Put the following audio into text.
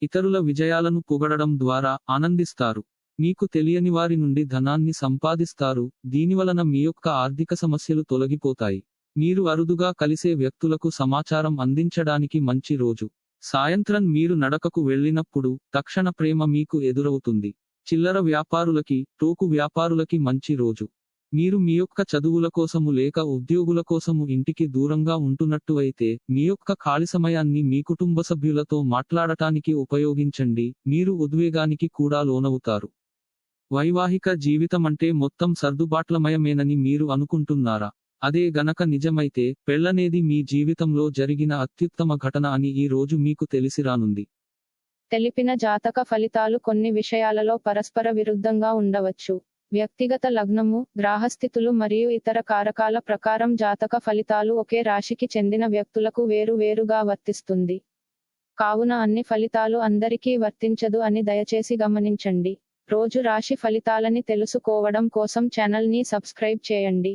ఇతరుల విజయాలను పొగడడం ద్వారా ఆనందిస్తారు. మీకు తెలియని వారి నుండి ధనాన్ని సంపాదిస్తారు, దీనివలన మీ యొక్క ఆర్థిక సమస్యలు తొలగిపోతాయి. మీరు అరుదుగా కలిసే వ్యక్తులకు సమాచారం అందించడానికి మంచి రోజు. సాయంత్రం మీరు నడకకు వెళ్ళినప్పుడు తక్షణ ప్రేమ మీకు ఎదురవుతుంది. చిల్లర వ్యాపారులకి, టోకు వ్యాపారులకి మంచి రోజు. మీరు మీ యొక్క చదువుల కోసము లేక ఉద్యోగుల కోసము ఇంటికి దూరంగా ఉంటున్నట్టు అయితే, మీ యొక్క ఖాళీ సమయాన్ని మీ కుటుంబ సభ్యులతో మాట్లాడటానికి ఉపయోగించండి, మీరు ఉద్వేగానికి కూడా లోనవుతారు. వైవాహిక జీవితమంటే మొత్తం సర్దుబాట్లమయమేనని మీరు అనుకుంటున్నారా? అదే గనక నిజమైతే, పెళ్లనేది మీ జీవితంలో జరిగిన అత్యుత్తమ ఘటన అని ఈ రోజు మీకు తెలిసిరానుంది. తెలిపిన జాతక ఫలితాలు కొన్ని విషయాలలో పరస్పర విరుద్ధంగా ఉండవచ్చు. వ్యక్తిగత లగ్నము, గ్రహస్థితులు మరియు ఇతర కారకాల ప్రకారం జాతక ఫలితాలు ఒకే రాశికి చెందిన వ్యక్తులకు వేరు వేరుగా వర్తిస్తుంది. కావున అన్ని ఫలితాలు అందరికీ వర్తించదు అని దయచేసి గమనించండి. రోజు రాశి ఫలితాలని తెలుసుకోవడం కోసం ఛానల్ ని సబ్స్క్రైబ్ చేయండి.